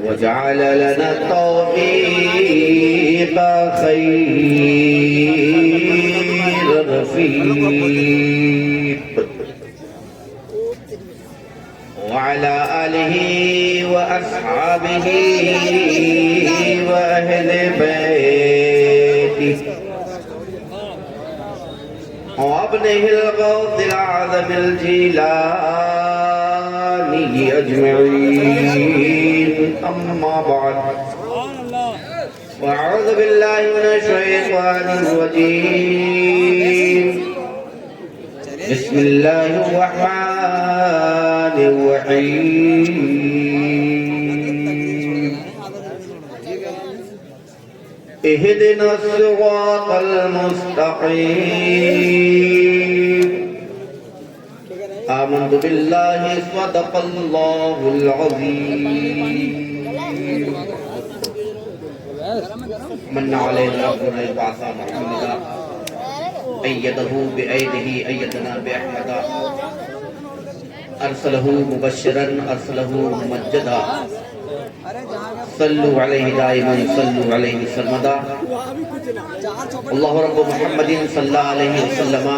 وجعل لنا التوفيق خير رفيق وعلى آله وأصحابه وأهل بيته وابنه الغوث الأعظم الجيلاني أجمعين أما بعد وأعوذ بالله من الشيطان الرجيم بسم الله الرحمن الرحيم اهدنا الصراط المستقيم آمنت بالله صدق الله العظيم من علينا ربنا بعث محمدا أيده بأيده أيدنا بأحمدا أرسله مبشرا أرسله ممجدا صلوا عليه دائما صلوا عليه سرمدا الله رب محمد صلى الله عليه وسلم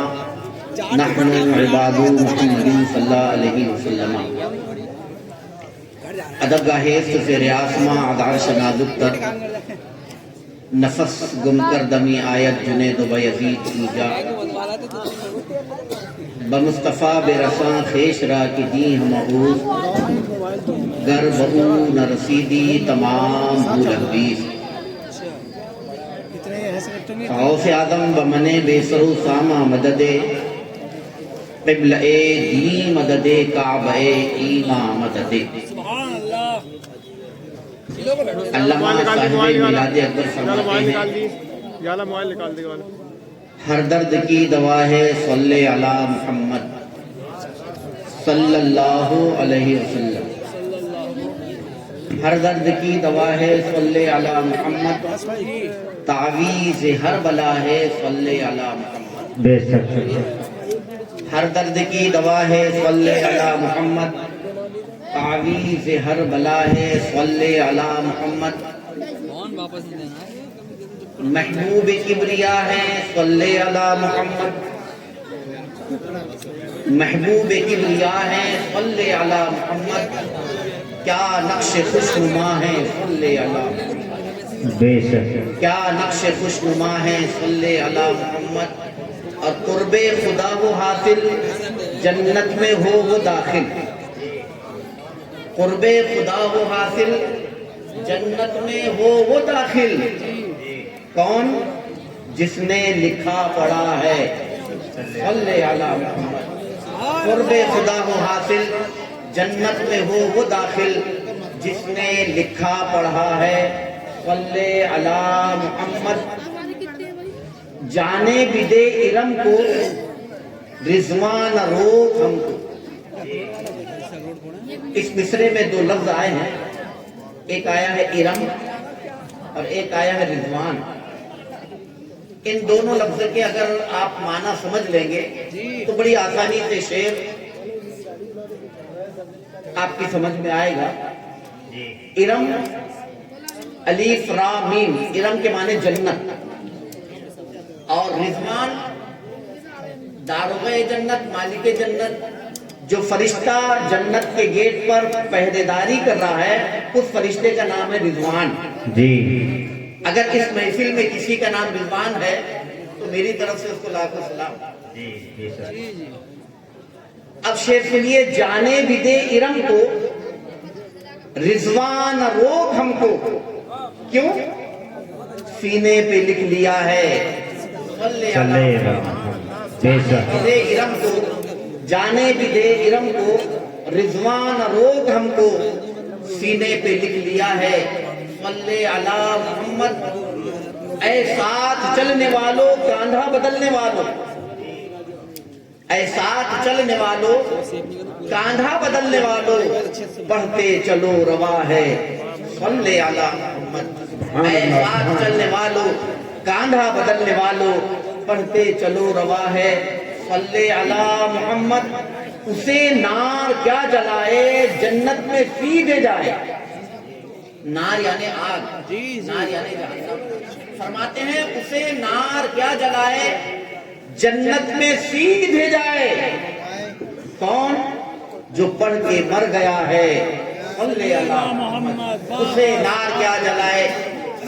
نحن عباد محمد صلى الله عليه وسلم ادب گاہ صف ریاض ماں عدارش نازک تر نفس گم کر دمی آیت جنید و بیزید کی جا بمصطفیٰ بے رسان خیش را کی دی ہم عوض گر بہو نہ رسیدی تمام بھول حدیث غوث آدم بمنے بے سرو سامہ مدد قبلہ دی مدد کعبہ ایمہ مدد علامہ صاحب میلاد اکبر فرماتے ہیں ہر درد کی دوا ہے صلی علی محمد صلی اللہ علیہ وسلم ہر درد کی دوا ہے صلی علی محمد تعویذ ہر بلا ہے صلی علی محمد بے شک ہر درد کی دوا ہے صلی علی محمد تعویذ ہر بلا ہے صلی علی محمد محبوب کبریا ہے صلی علی محمد محبوب کبریا ہے صلی علی محمد کیا نقش خوشنما ہے صلی علی محمد بے شک کیا نقش خوشنما ہے صلی علی محمد اور قرب خدا وہ حاصل جنت میں ہو وہ داخل قرب خدا وہ حاصل جنت میں ہو وہ داخل کون جس نے لکھا پڑھا ہے صلی علی محمد قرب خدا وہ حاصل جنت میں ہو وہ داخل جس نے لکھا پڑھا ہے صلی علی محمد جانے بھی دے ارم کو رضوان روک ہم کو اس مصرے میں دو لفظ آئے ہیں ایک آیا ہے ارم اور ایک آیا ہے رضوان ان دونوں لفظ کے اگر آپ معنی سمجھ لیں گے تو بڑی آسانی سے شعر آپ کی سمجھ میں آئے گا ارم الف را میم ارم کے معنی جنت اور رضوان داروغ جنت مالک جنت جو فرشتہ جنت کے گیٹ پر پہرےداری کر رہا ہے اس فرشتے کا نام ہے رضوان جی اگر اس محفل میں کسی کا نام رضوان ہے تو میری طرف سے اس کو لاکھوں سلام اب شعر سنیے جانے بھی دے ارم کو رضوان روک ہم کو کیوں سینے پہ لکھ لیا ہے ارم کو جانے بھی دے ارم کو رضوان روک ہم کو سینے پہ لکھ لیا ہے صلی علی محمد اے ساتھ چلنے والوں کاندھا بدلنے والوں اے ساتھ چلنے والوں کاندھا بدلنے والوں بڑھتے چلو روا ہے صلی علی محمد اے ساتھ چلنے والوں کاندھا بدلنے والوں بڑھتے چلو روا ہے صلی علی محمد اسے نار کیا جلائے جنت میں سیدھے جائے نار یعنی آگ، نار یعنی جہنم۔ فرماتے ہیں اسے نار کیا جلائے؟ جنت میں سیدھے جائے۔ کون؟ جو پڑھ کے مر گیا ہے صلی اللہ محمد، اسے نار کیا جلائے؟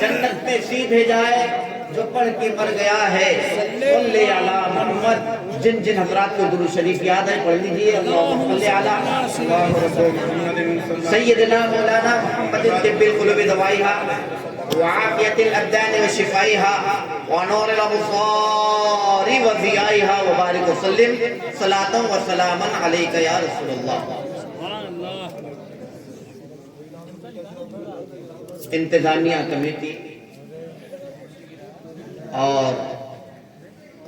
جنت میں سیدھے جائے جو پڑھ کے مر گیا ہے صلی اللہ محمد۔ جن جن حضرات کو درود شریف یاد ہے پڑھ لیجئے، اللہم صلی علی سیدنا مولانا محمد طب القلوب دوائها وعافیت الابدان وشفائها ونور الابصار وضیائها وبارک وسلم صلاۃ و سلاما علیک یا رسول اللہ۔ انتظامیہ کمیٹی اور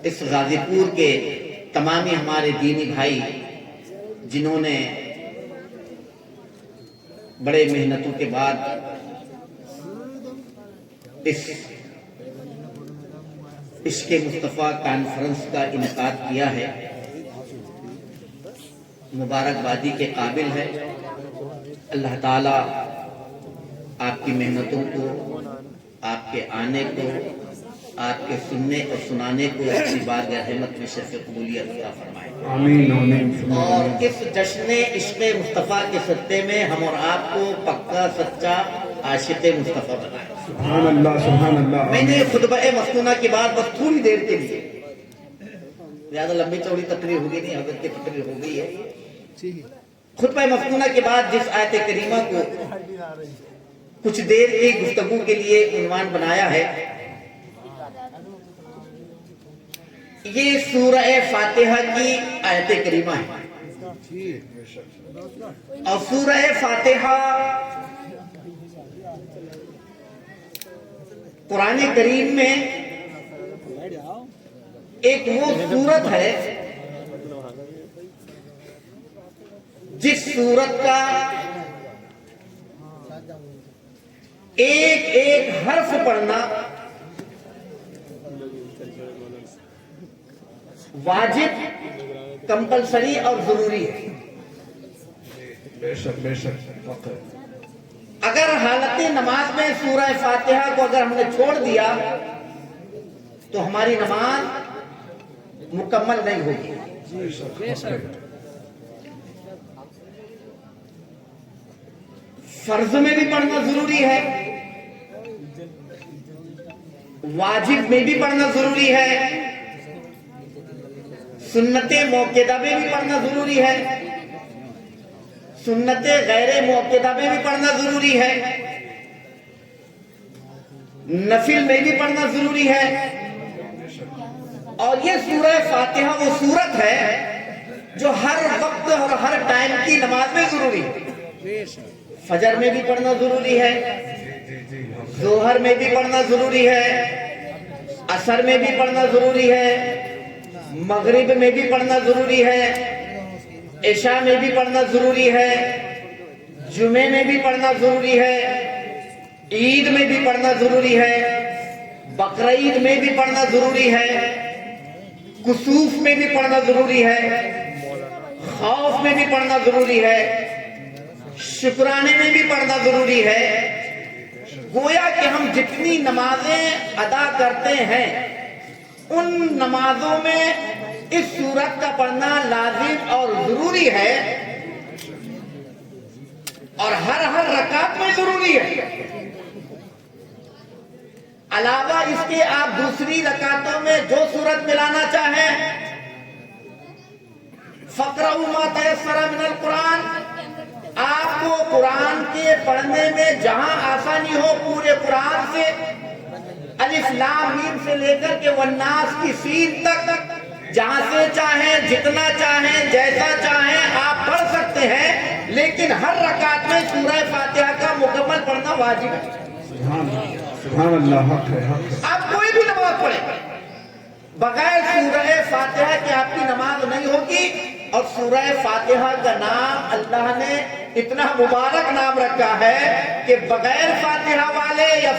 اس غازی پور کے تمامی ہمارے دینی بھائی جنہوں نے بڑے محنتوں کے بعد اس عشق مصطفیٰ کانفرنس کا انعقاد کیا ہے، مبارکبادی کے قابل ہے۔ اللہ تعالی آپ کی محنتوں کو، آپ کے آنے کو، آپ کے سننے اور سنانے کو اپنی بارگاہ رحمت میں شرف قبولیت عطا فرمائے۔ آمین آمین۔ اور اس جشن عشق مصطفیٰ کے صدقے میں ہم اور آپ کو پکا سچا عاشق مصطفیٰ بنائے۔ سبحان اللہ سبحان اللہ۔ میں نے خطبہ مفتونہ کی بات بس تھوڑی دیر کے لیے، زیادہ لمبی چوڑی تقریر ہوگی نہیں، حضرت کی تقریر ہو گئی ہے۔ خطبہ مفتونہ کے بعد جس آیت کریمہ کو کچھ دیر کی گفتگو کے لیے عنوان بنایا ہے، یہ سورہ فاتحہ کی آیت کریمہ ہے۔ اور سورہ فاتحہ قرآن کریم میں ایک وہ سورت ہے جس سورت کا ایک ایک حرف پڑھنا واجب، کمپلسری اور ضروری ہے۔ بے شک بے شک۔ اگر حالت نماز میں سورہ فاتحہ کو اگر ہم نے چھوڑ دیا تو ہماری نماز مکمل نہیں ہوگی۔ فرض میں بھی پڑھنا ضروری ہے، واجب میں بھی پڑھنا ضروری ہے، سنت موقدہ میں بھی پڑھنا ضروری ہے، سنت غیر موقدہ میں بھی پڑھنا ضروری ہے، نفل میں بھی پڑھنا ضروری ہے۔ اور یہ سورہ فاتحہ وہ سورت ہے جو ہر وقت اور ہر ٹائم کی نماز میں ضروری ہے۔ فجر میں بھی پڑھنا ضروری ہے، ظہر میں بھی پڑھنا ضروری ہے، عصر میں بھی پڑھنا ضروری ہے، مغرب میں بھی پڑھنا ضروری ہے، عشاء میں بھی پڑھنا ضروری ہے، جمعے میں بھی پڑھنا ضروری ہے، عید میں بھی پڑھنا ضروری ہے، بقرعید میں بھی پڑھنا ضروری ہے، کسوف میں بھی پڑھنا ضروری ہے، خوف میں بھی پڑھنا ضروری ہے، شکرانے میں بھی پڑھنا ضروری ہے۔ گویا کہ ہم جتنی نمازیں ادا کرتے ہیں ان نمازوں میں اس سورت کا پڑھنا لازم اور ضروری ہے، اور ہر رکعت میں ضروری ہے۔ علاوہ اس کے آپ دوسری رکعتوں میں جو سورت ملانا چاہیں، فَقْرَؤُوا مَا تَيَسَّرَ مِنَ الْقُرْآنِ، آپ کو قرآن کے پڑھنے میں جہاں آسانی ہو پورے قرآن سے الف لام میم سے لے کر کے والناس کی سین تک جہاں سے چاہیں، جتنا چاہیں، جیسا چاہیں آپ پڑھ سکتے ہیں، لیکن ہر رکعت میں سورہ فاتحہ کا مکمل پڑھنا واجب ہے۔ سبحان اللہ، حق ہے حق ہے۔ آپ کوئی بھی نماز پڑھیں، بغیر سورہ فاتحہ کے آپ کی نماز نہیں ہوگی۔ اور سورہ فاتحہ کا نام اللہ نے اتنا مبارک نام رکھا ہے کہ بغیر فاتحہ والے یا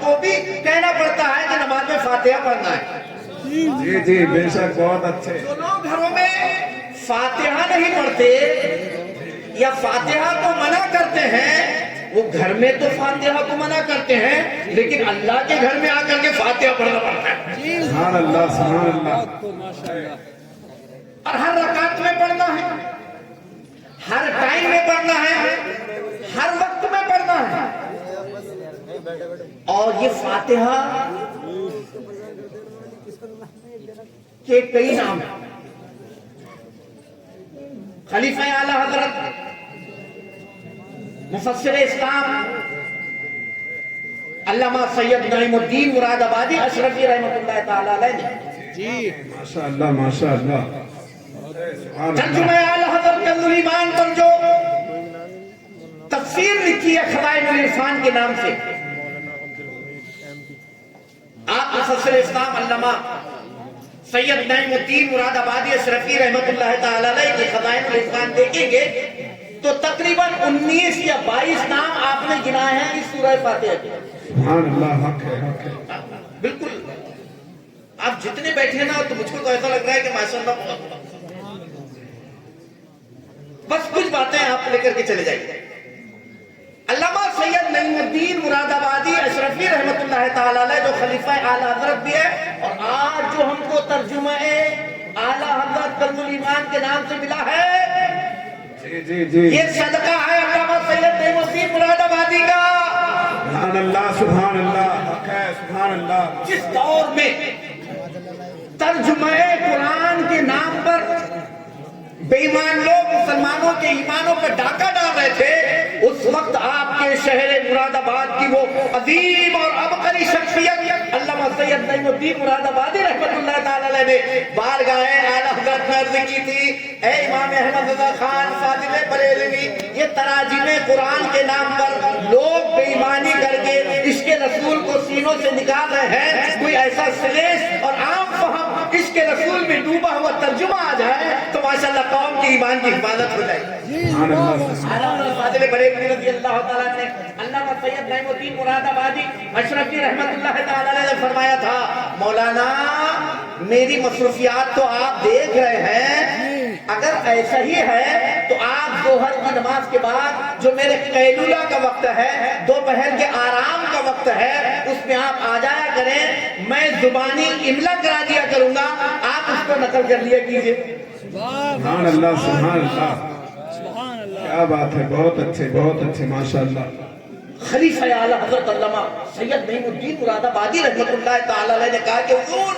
کو بھی کہنا پڑتا ہے کہ نماز میں فاتحہ پڑھنا ہے۔ جی جی بے شک، بہت اچھے۔ جو لوگ گھروں میں فاتحہ نہیں پڑھتے یا فاتحہ کو منع کرتے ہیں، وہ گھر میں تو فاتحہ کو منع کرتے ہیں لیکن اللہ کے گھر میں آ کر کے فاتحہ پڑھنا پڑتا ہے، سبحان اللہ سبحان اللہ، اور ہر رکعت میں پڑھنا ہے، ہر ٹائم میں پڑھنا ہے، ہر وقت میں پڑھنا ہے۔ اور یہ فاتحہ کے کئی نام ہیں۔ خلیفہ اعلی حضرت مفسر اسلام علامہ سید نعیم الدین مراد آبادی اشرفی رحمۃ اللہ تعالی علیہ نے ماشاء اللہ ماشاء اللہ، سبحان ترجمہ اللہ، اعلی حضرت کنز الایمان پر جو تفسیر لکھی ہے خزائن العرفان کے نام سے، آپ مفسر اسلام علامہ سید نعیم الدین مراد آبادی اشرفی رحمۃ اللہ تعالی علیہ کی خزائن العرفان دیکھیں گے تو تقریباً 19 یا 22 نام آپ نے گنائے ہیں اس سورہ فاتحہ کے۔ سبحان اللہ، حق ہے حق ہے، بالکل آپ جتنے بیٹھے ہیں نا تو مجھ کو تو ایسا لگ رہا ہے کہ ماشاءاللہ بس کچھ باتیں آپ لے کر کے چلے جائیے۔ علامہ سید نعیم الدین مراد آبادی اشرفی رحمۃ اللہ تعالی علیہ جو خلیفہ اعلی حضرت بھی ہے، اور آج جو ہم کو ترجمہ اعلی حضرت کنز الایمان کے نام سے ملا ہے، جی جی جی، یہ صدقہ ہے علامہ سید نعیم الدین مراد آبادی کا۔ سبحان اللہ سبحان اللہ، حق ہے سبحان اللہ، جس دور میں ترجمہ قرآن کے نام پر بے ایمان لوگ مسلمانوں کے ایمانوں پر ڈاکہ ڈال رہے تھے، اس وقت آپ کے شہر مراد آباد کی وہ عظیم اور عبقری شخصیت علامہ سید نعیم الدین مراد آبادی رحمۃ اللہ تعالی علیہ نے بارگاہ اعلی حضرت میں عرض کی تھی، اے امام احمد رضا خان فاضل بریلوی، یہ تراجم قرآن کے نام پر لوگ بے ایمانی کر کے عشق رسول کو سینوں سے نکال رہے ہیں، کوئی ایسا سلیس اور عام فہم عشق رسول میں ڈوبا ہوا ترجمہ آ جائے تو ماشاءاللہ قوم کی ایمان کی حفاظت ہو جائے گی۔ سبحان اللہ، علامہ فاضل بریلوی رضی اللہ تعالیٰ نے علامہ سید نعیم الدین مراد آبادی اشرفی رحمۃ اللہ تعالی علیہ نے فرمایا تھا، مولانا میری مصروفیات تو آپ دیکھ رہے ہیں، اگر ایسا ہی ہے تو آپ ظہر کی نماز کے بعد جو میرے قیلولہ کا وقت ہے، دوپہر کے آرام کا وقت ہے، اس میں آپ آ جایا کریں، میں زبانی املا کرا دیا کروں گا، آپ اس کو نقل کر لیا کیجئے۔ سبحان اللہ سبحان اللہ، کیا بات ہے، بہت اچھے ماشاء اللہ، خلیفہ اعلی حضرت علامہ سید نعیم الدین مراد آبادی رحمۃ اللہ تعالی علیہ نے کہا کہ حضور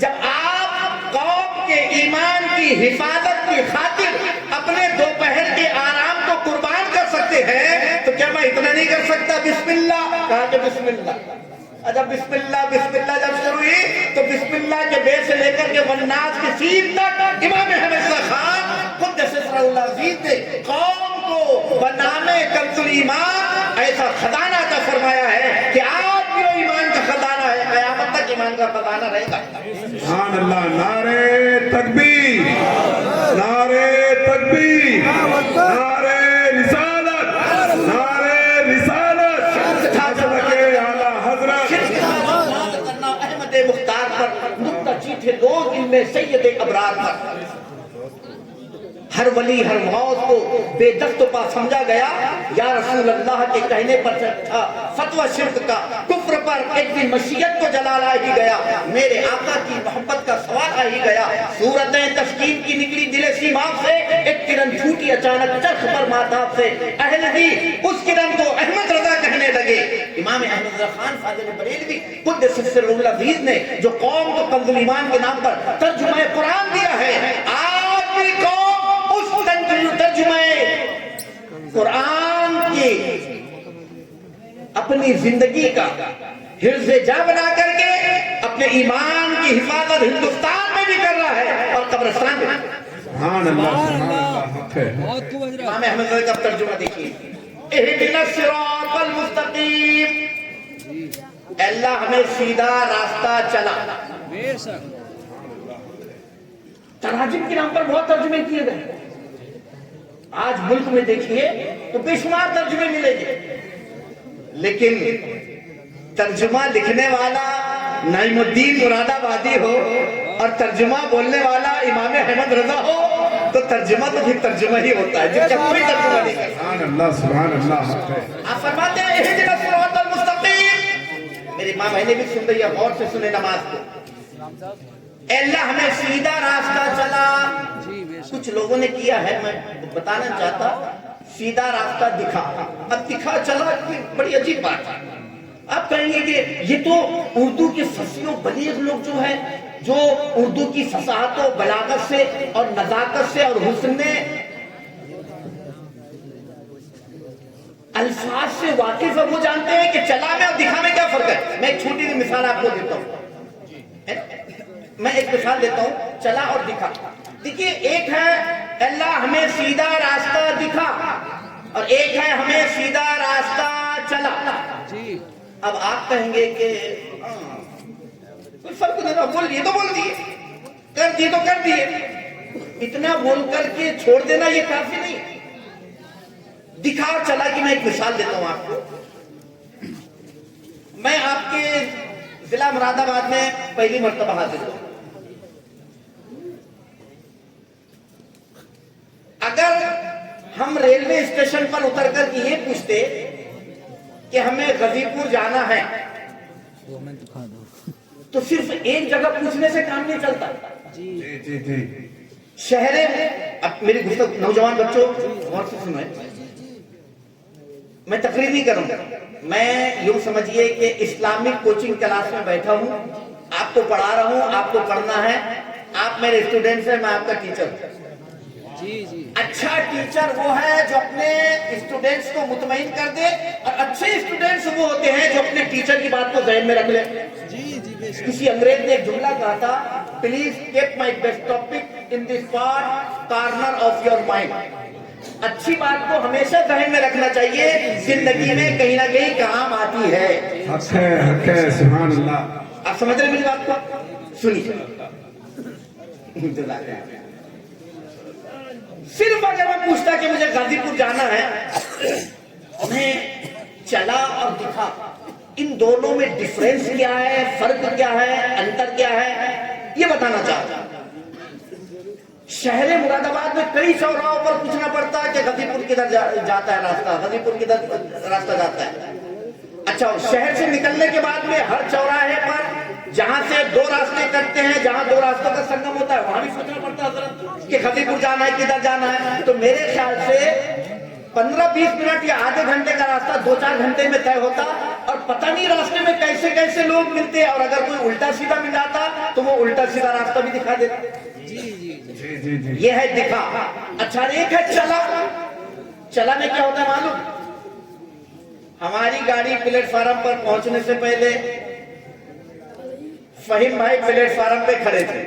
جب آپ قوم کے ایمان کی حفاظت کی خاطر اپنے دوپہر کے آرام کو قربان کر سکتے ہیں تو کیا میں اتنا نہیں کر سکتا؟ بسم اللہ کہا کہ بسم اللہ۔ اچھا بسم اللہ جب شروع ہوئی تو بسم اللہ کے بے سے لے کر کے والناس کے سین تک امام احمد خان قدس سرہ اللہ عزیز نے قوم کو بنامے کنز الایمان ایسا خزانہ عطا فرمایا ہے کہ آج جو ایمان کا خزانہ ہے قیامت تک ایمان کا خزانہ رہے گا۔ سبحان اللہ، نعرے تکبیر، نعرے تکبیر، نعرے رسالت، نعرے رسالت، حضرت اعلیٰ حضرت، احمد مختار پر نکتہ چیٹھے لوگ ان میں سید ابرار پر، ہر ولی ہر موت کو بے دست و پا سمجھا گیا، یا رسول اللہ کے کہنے پر تھا فتوہ شرک کا، کفر پر ایک دن مشیت کو جلال آ ہی گیا، میرے آقا کی محبت کا سوال آ ہی گیا، صورتیں تشکین کی نکلی دل سیماب سے، ایک کرن چھوٹی اچانک چرخ پر ماتاب سے، اہل دی اس کرن کو احمد رضا کہنے لگے۔ امام احمد رضا خان فاضل بریلوی قدس سرہ اللہ عزیز نے جو قوم کو کنز الایمان کے نام پر ترجمہ قرآن دیا ہے، آج بھی قوم ترجمہ قرآن کی اپنی زندگی کا حفظ جا بنا کر کے اپنے ایمان کی حفاظت ہندوستان میں بھی کر رہا ہے اور قبرستان میں۔ سبحان اللہ سبحان اللہ، حق ہے، امام احمد رضا کا ترجمہ دیکھیے، اہدنا الصراط المستقیم، اللہ ہمیں سیدھا راستہ چلا۔ تراجم کے نام پر بہت ترجمے کیے گئے، آج ملک میں دیکھیے تو بے شمار ترجمے ملیں گے، لیکن ترجمہ لکھنے والا نعیم الدین مراد آبادی ہو اور ترجمہ بولنے والا امام احمد رضا ہو تو ترجمہ تو پھر ترجمہ ہی ہوتا ہے، جس کا کوئی ترجمہ نہیں کرتا۔ سبحان اللہ سبحان اللہ حق ہے۔ آپ فرماتے ہیں اہدنا الصراط المستقیم، میری ماں بہنیں بھی سن رہی ہے، غور سے سنیں نماز کو۔ اے اللہ ہمیں سیدھا راستہ چلا، کچھ لوگوں نے کیا ہے، میں بتانا چاہتا، سیدھا راستہ دکھا، اب دکھا چلا، بڑی عجیب بات ہے۔ آپ کہیں گے کہ یہ تو اردو کے فصیح و بلیغ لوگ جو ہیں، جو اردو کی فصاحت و بلاغت سے اور نزاکت سے اور حسن الفاظ سے واقف ہے، وہ جانتے ہیں کہ چلا میں اور دکھا میں کیا فرق ہے۔ میں ایک چھوٹی سی مثال آپ کو دیتا ہوں، میں ایک مثال دیتا ہوں، چلا اور دکھا۔ دیکھیے ایک ہے اللہ ہمیں سیدھا راستہ دکھا، اور ایک ہے ہمیں سیدھا راستہ چلا۔ اب آپ کہیں گے کہ کوئی فرق نہیں، بول دیے تو بول دیے، کر دیے تو کر دیے، اتنا بول کر کے چھوڑ دینا یہ کافی نہیں۔ دکھا اور چلا کہ میں ایک مثال دیتا ہوں آپ کو۔ میں آپ کے ضلع مراد آباد میں پہلی مرتبہ حاضر ہوں۔ اگر ہم ریلوے اسٹیشن پر اتر کر کے یہ پوچھتے کہ ہمیں غازی پور جانا ہے تو صرف ایک جگہ پوچھنے سے کام نہیں چلتا۔ جی جی جی شہرے میں، اب میری گفتگو نوجوان بچوں غور سے سنیں، میں تقریر نہیں کروں، میں یوں سمجھیے کہ اسلامک کوچنگ کلاس میں بیٹھا ہوں، آپ کو پڑھا رہا ہوں، آپ کو پڑھنا ہے، آپ میرے اسٹوڈنٹس ہیں، میں آپ کا ٹیچر ہوں۔ اچھا ٹیچر وہ ہے جو اپنے اسٹوڈنٹس کو مطمئن کر دے، اور اچھے اسٹوڈنٹس وہ ہوتے ہیں جو اپنے ٹیچر کی بات کو ذہن میں رکھ لیں۔ کسی انگریز نے ایک جملہ کہا تھا، please keep my best topic in this part corner of your mind. اچھی بات کو ہمیشہ ذہن میں رکھنا چاہیے، زندگی میں کہیں نہ کہیں کام آتی ہے۔ حق ہے سبحان اللہ۔ آپ سمجھ رہے ہیں میری بات کو؟ سنیے، صرف اگر میں پوچھتا کہ مجھے غازی پور جانا ہے، میں چلا اور دکھا، ان دونوں میں ڈیفرنس کیا ہے، فرق کیا ہے، انتر کیا ہے، یہ بتانا چاہتا ہوں۔ شہر مراد آباد میں کئی چوراہوں پر پوچھنا پڑتا ہے کہ غازی پور کدھر جاتا ہے راستہ، غازی پور کدھر راستہ جاتا ہے۔ اچھا، شہر سے نکلنے کے بعد میں ہر چوراہے پر جہاں سے دو راستے کٹتے ہیں، جہاں دو راستوں کا سنگم ہوتا ہے، وہاں بھی سوچنا پڑتا ہے حضرت کہ غازی پور جانا ہے، کدھر جانا ہے۔ تو میرے خیال سے 15-20 منٹ یا آدھے گھنٹے کا راستہ 2-4 گھنٹے میں طے ہوتا، اور پتہ نہیں راستے میں کیسے کیسے لوگ ملتے، اور اگر کوئی الٹا سیدھا مل جاتا تو وہ الٹا سیدھا راستہ بھی دکھا دیتا۔ یہ ہے دکھا۔ اچھا، ایک ہے چلا۔ چلا میں کیا ہوتا ہے معلوم؟ ہماری گاڑی پلیٹ فارم پر پہنچنے سے پہلے فہیم بھائی پلیٹ فارم پہ کھڑے تھے۔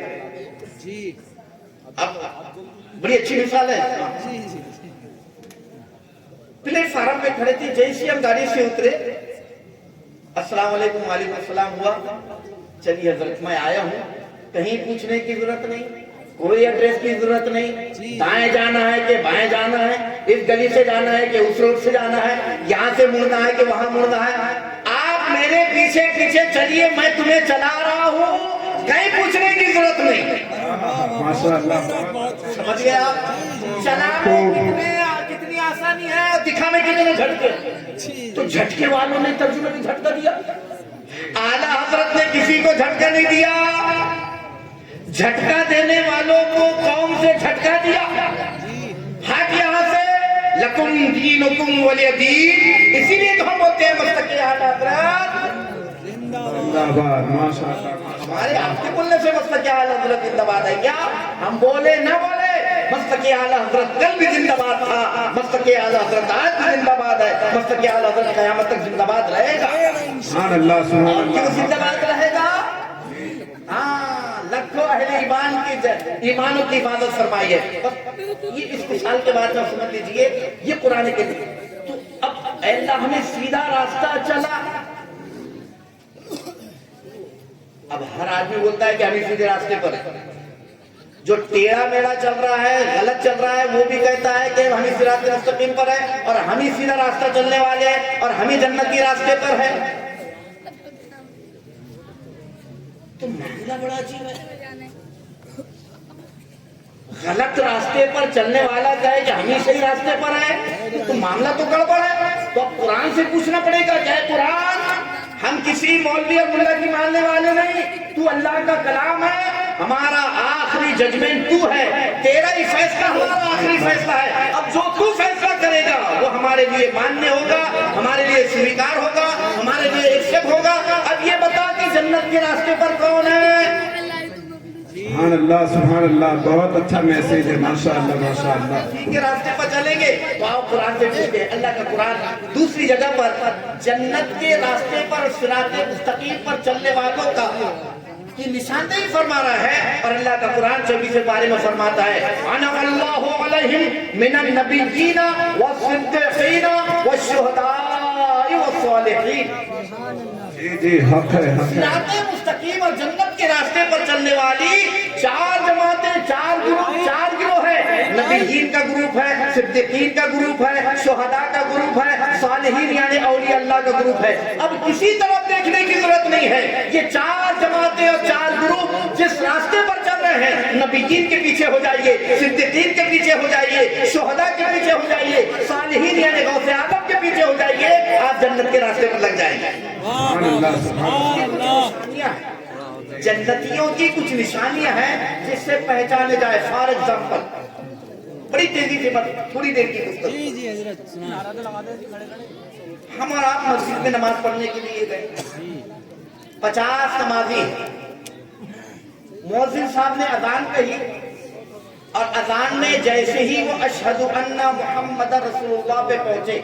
اب بڑی اچھی مثال ہے، پلیٹ فارم پہ کھڑے تھے، جیسے ہم گاڑی سے اترے، السلام علیکم، وعلیکم السلام ہوا، چلیے حضرت میں آیا ہوں، کہیں پوچھنے کی ضرورت نہیں، کوئی ایڈریس کی ضرورت نہیں، دائیں جانا ہے کہ بائیں جانا ہے، اس گلی سے جانا ہے کہ اس روڈ سے جانا ہے، یہاں سے مڑنا ہے کہ وہاں مڑنا ہے، آپ میرے پیچھے پیچھے چلیے، میں تمہیں چلا رہا ہوں، کہیں پوچھنے کی ضرورت نہیں۔ ماشاءاللہ، سمجھ گئے آپ؟ چلانے کتنی آسانی ہے، اور دکھانے کتنے جھٹکے۔ تو جھٹکے والوں نے ترجمے میں جھٹکا دیا، اعلیٰ حضرت نے کسی کو جھٹکا نہیں دیا، جھٹکا دینے والوں کو قوم سے جھٹکا دیا۔ ہٹ یہاں سے، لکم دینکم ولی دین۔ اسی لیے تو ہم بولتے ہیں مستقی اعلیٰ حضرت زندہ باد، ماشاءاللہ۔ ہمارے آپ کے بولنے سے مستقی اعلیٰ حضرت زندہ باد ہے کیا؟ ہم بولے نہ بولے، مستقی اعلیٰ حضرت کل بھی زندہ باد تھا، مستقی اعلیٰ حضرت آج بھی زندہ باد ہے، مستقی اعلیٰ حضرت قیامت تک زندہ باد رہے گا۔ سبحان اللہ سبحان اور کیوں اللہ۔ زندہ باد رہے گا؟ ہاں، لکھوں اہل ایمان کی ایمانوں کی حفاظت فرمائی ہے۔ یہ اس مثال کے بعد میں سمجھ لیجئے، یہ قرآن کے لیے تو اب اے اللہ ہمیں سیدھا راستہ چلا۔ اب ہر آدمی بولتا ہے کہ ہمیں سیدھے راستے پر ہے، جو ٹیڑھا میڑا چل رہا ہے، غلط چل رہا ہے، وہ بھی کہتا ہے کہ ہم صراط مستقیم پر ہے، اور ہم ہی سیدھا راستہ چلنے والے ہیں، اور ہم ہی جنت کی راستے پر ہے۔ تو معاملہ بڑا عجیب ہے۔ غلط راستے پر چلنے والا کہے کہ ہم ہی صحیح راستے پر ہیں تو معاملہ تو گڑبڑ ہے. تو اب قرآن سے پوچھنا پڑے گا کہ قرآن ہم کسی مولوی اور ملا کی ماننے والے نہیں, تو اللہ کا کلام ہے, ہمارا آخری ججمنٹ تو ہے, تیرا ہی فیصلہ ہمارا آخری فیصلہ ہے. اب جو تو فیصلہ کرے گا وہ ہمارے لیے ماننے ہوگا, ہمارے لیے سویکار ہوگا, ہمارے لیے ایکسپٹ ہوگا. اب یہ بتا کہ جنت کے راستے پر کون ہے؟ سبحان اللہ سبحان اللہ, بہت اچھا میسج ہے, ماشاءاللہ ماشاءاللہ. کے راستے پر چلیں گے تو آپ قرآن سے پوچھتے ہیں. اللہ کا قرآن دوسری جگہ پر جنت کے راستے پر صراط مستقیم پر چلنے والوں کا کی نشاندہی فرما رہا ہے, اور اللہ کا قرآن 24 بارے میں فرماتا ہے انعم اللہ علیہم من النبیین والصدیقین والشہداء والصالحین. جی حق ہے, حق ہے. صراط مستقیم اور جنت کے راستے پر چلنے والی چار جماعتیں, چار گروہ ہے. نبیین کا گروپ ہے, صدیقین کا گروپ ہے, شہداء کا گروپ ہے, صالحین یعنی اولیاء اللہ کا گروپ ہے. اب کسی طرف دیکھنے کی ضرورت نہیں ہے, یہ چار جماعتیں اور چار گروپ جس راستے پر چل رہے ہیں, نبیین کے پیچھے ہو جائیے, صدیقین کے پیچھے ہو جائیے, شہداء کے پیچھے ہو جائیے, صالحین یعنی غوث اعظم کے پیچھے ہو جائیے, آپ جنت کے راستے پر لگ جائیں گے. سبحان اللہ سبحان اللہ. جنتیوں کی کچھ نشانیاں ہیں جس سے پہچانے جائے. فار ایگزامپل, بڑی تیزی سے تھوڑی دیر کی گفتگو. ہم اور آپ مسجد میں نماز پڑھنے کے لیے گئے, 50 نمازی, مؤذن صاحب نے اذان کہی, اور اذان میں جیسے ہی وہ اشہد ان محمد رسول اللہ پہ پہنچے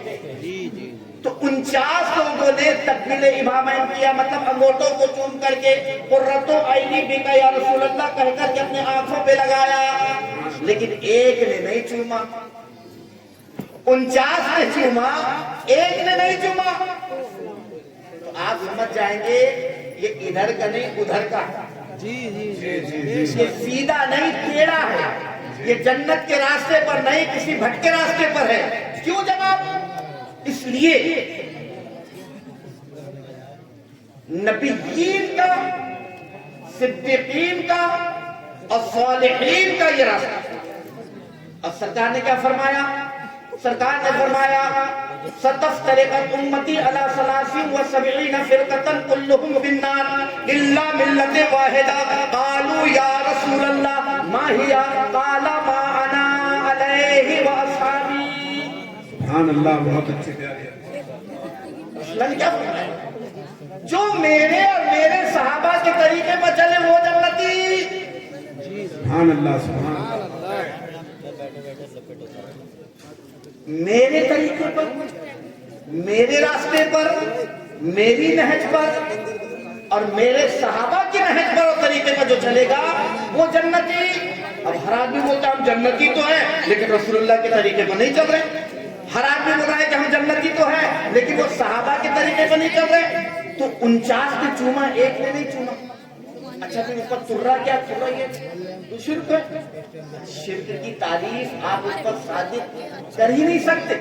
تو 49 لوگوں نے تکبیر امامین کیا, مطلب انگوٹھوں کو چوم کر کے قرۃ عینی بک یا رسول اللہ کہہ کر کے اپنے آنکھوں پہ لگایا, لیکن ایک نے نہیں چوما. 49 نے چوما, ایک نے نہیں چوما. تو آپ سمجھ جائیں گے یہ ادھر کا نہیں ادھر کا, یہ سیدھا نہیں ٹیڑھا ہے, یہ جنت کے راستے پر نہیں کسی بھٹکے راستے پر ہے. کیوں جناب؟ اس لیے نبیین کا, صدیقین کا اور صالحین کا یہ راستہ. اور سرکار نے کیا فرمایا؟ سرکار نے فرمایا ستفترق امتی علی 73 فرقۃ کلهم فی النار الا ملۃ واحدہ قالوا یا رسول اللہ ما ہی؟ قال ما انا علیہ واصحابی. سبحان اللہ, بہت اچھی پیاری ہے. کیا فرمایا؟ جو میرے اور میرے صحابہ کے طریقے پر چلے وہ جنتی. سبحان اللہ سبحان اللہ. میرے طریقے پر, میرے راستے پر, میری نہج پر اور میرے صحابہ کی نہج پر اور طریقے پر جو چلے گا وہ جنتی. اب ہر آدمی بولتا ہم جنتی تو ہیں لیکن رسول اللہ کے طریقے پر نہیں چل رہے. ہر آدمی بول رہا ہے کہ ہم جنتی تو ہیں لیکن وہ صحابہ کے طریقے پر نہیں چل رہے. تو 49 نے چوما, ایک نے نہیں چوما. اچھا تم اوپر ترا کیا تر رہی ہے؟ تو شرک ہے. شرک کی تعریف آپ اس پر صادق کر ہی نہیں سکتے.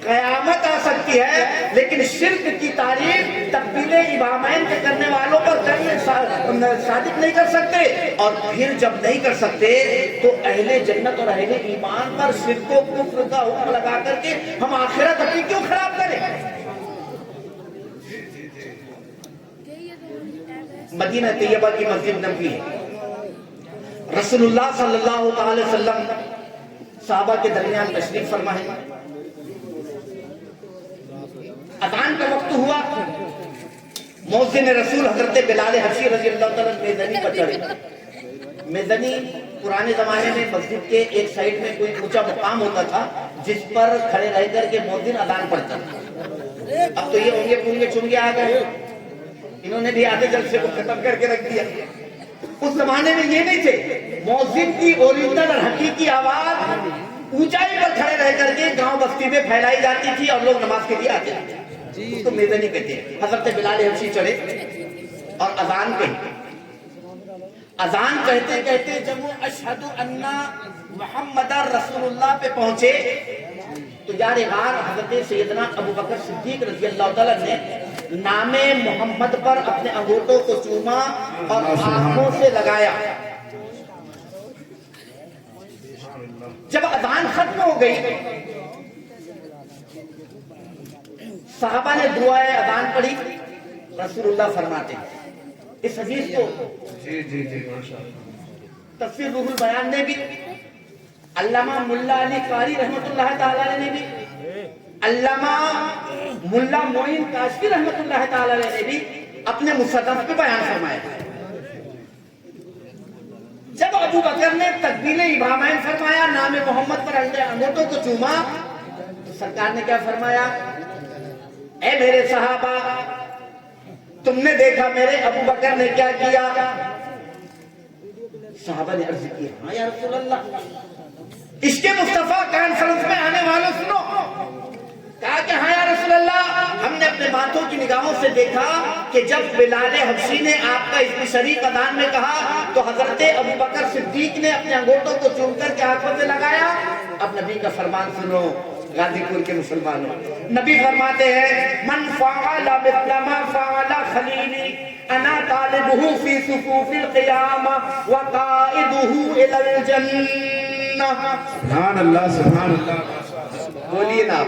قیامت آ سکتی ہے لیکن شرک کی تعریف تقبیل امامین کے کرنے والوں پر صادق نہیں کر سکتے. اور پھر جب نہیں کر سکتے تو اہل جنت اور اہل ایمان پر شرک و کفر کا حکم لگا کر کے ہم آخرت اپنی کیوں خراب کریں؟ مدینہ طیبہ کی مسجد نبوی ہے. رسول اللہ صلی اللہ علیہ وسلم صحابہ کے درمیان تشریف فرما ہے. اذان کا وقت ہوا, مؤذن رسول حضرت بلال حبشی رضی اللہ تعالیٰ میزنی پر چڑھے. میزنی پرانے زمانے میں مسجد کے ایک سائیڈ میں کوئی اونچا مقام ہوتا تھا جس پر کھڑے رہ کر کے مؤذن اذان پڑھتا تھا. اب تو یہ اونگے پونگے چنگے آ گئے, انہوں نے بھی آدھے جلسے کو ختم کر کے رکھ دیا. اس زمانے میں یہ نہیں تھے. مؤذن کی اوریجنل اور حقیقی آواز اونچائی پر کھڑے رہ کر کے گاؤں بستی میں پھیلائی جاتی تھی اور لوگ نماز کے لیے آتے تھے. اس کو میزنی کہتے ہیں. حضرت بلال حبشی چڑھے اور اذان کہی. اذان کہتے کہتے جب وہ اشہد ان محمد رسول اللہ پہ پہنچے تو یار غار حضرت سیدنا ابو بکر صدیق رضی اللہ تعالیٰ نے نام محمد پر اپنے انگوٹھوں کو چوما اور آنکھوں سے لگایا. جب اذان ختم ہو گئی صحابہ نے دعائے اذان پڑھی. رسول اللہ فرماتے ہیں اس حدیث کو جی جی جی ماشاء اللہ. تفسیر روح البیان نے بھی، علامہ ملا علی قاری رحمت اللہ تعالی علیہ نے بھی، علامہ ملا معین کاشفی رحمت اللہ تعالی علیہ نے بھی اپنے مصنف پہ بیان فرمایا. جب ابو بکر نے تکبیر ابراہیم فرمایا، نام محمد پر انگوٹھوں کو چوما، تو سرکار نے کیا فرمایا؟ اے میرے صحابہ، تم نے دیکھا میرے ابو بکر نے کیا کیا؟ صحابہ نے عرض کی ہاں یا رسول اللہ. اس کے مصطفیٰ کانفرنس میں آنے والوں سنو. کہا کہ ہاں یا رسول اللہ، ہم نے اپنے باتوں کی نگاہوں سے دیکھا کہ جب بلال حبشی نے آپ کا اسم شریف اذان میں کہا تو حضرت ابو بکر صدیق نے اپنے انگوٹھوں کو چوم کر کے آنکھوں سے لگایا. اب نبی کا فرمان سنو غازی پور کے مسلمانوں. نبی فرماتے ہیں من فعل مثل ما فعل خلیلی انا طالبہ فی صفوف القیامہ وقائدہ الی الجنہ. سبحان اللہ سبحان اللہ. بولیے نا،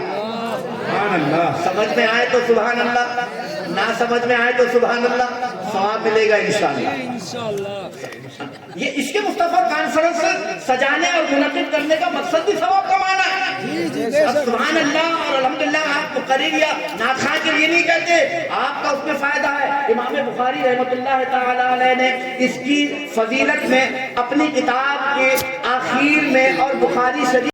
سبحان اللہ. سمجھ میں آئے تو سبحان اللہ، نہ سمجھ میں آئے تو سبحان اللہ. ثواب ملے گا انشاءاللہ. یہ اس کے مصطفیٰ کانفرنس سجانے اور منعقد کرنے کا مقصد بھی ثواب کمانا ہے. اب سبحان اللہ اور الحمدللہ آپ مقرر یا ناخواں کے لیے نہیں کہتے، آپ کا اس میں فائدہ ہے. امام بخاری رحمت اللہ تعالی علیہ نے اس کی فضیلت میں اپنی کتاب کے آخر میں اور بخاری شریف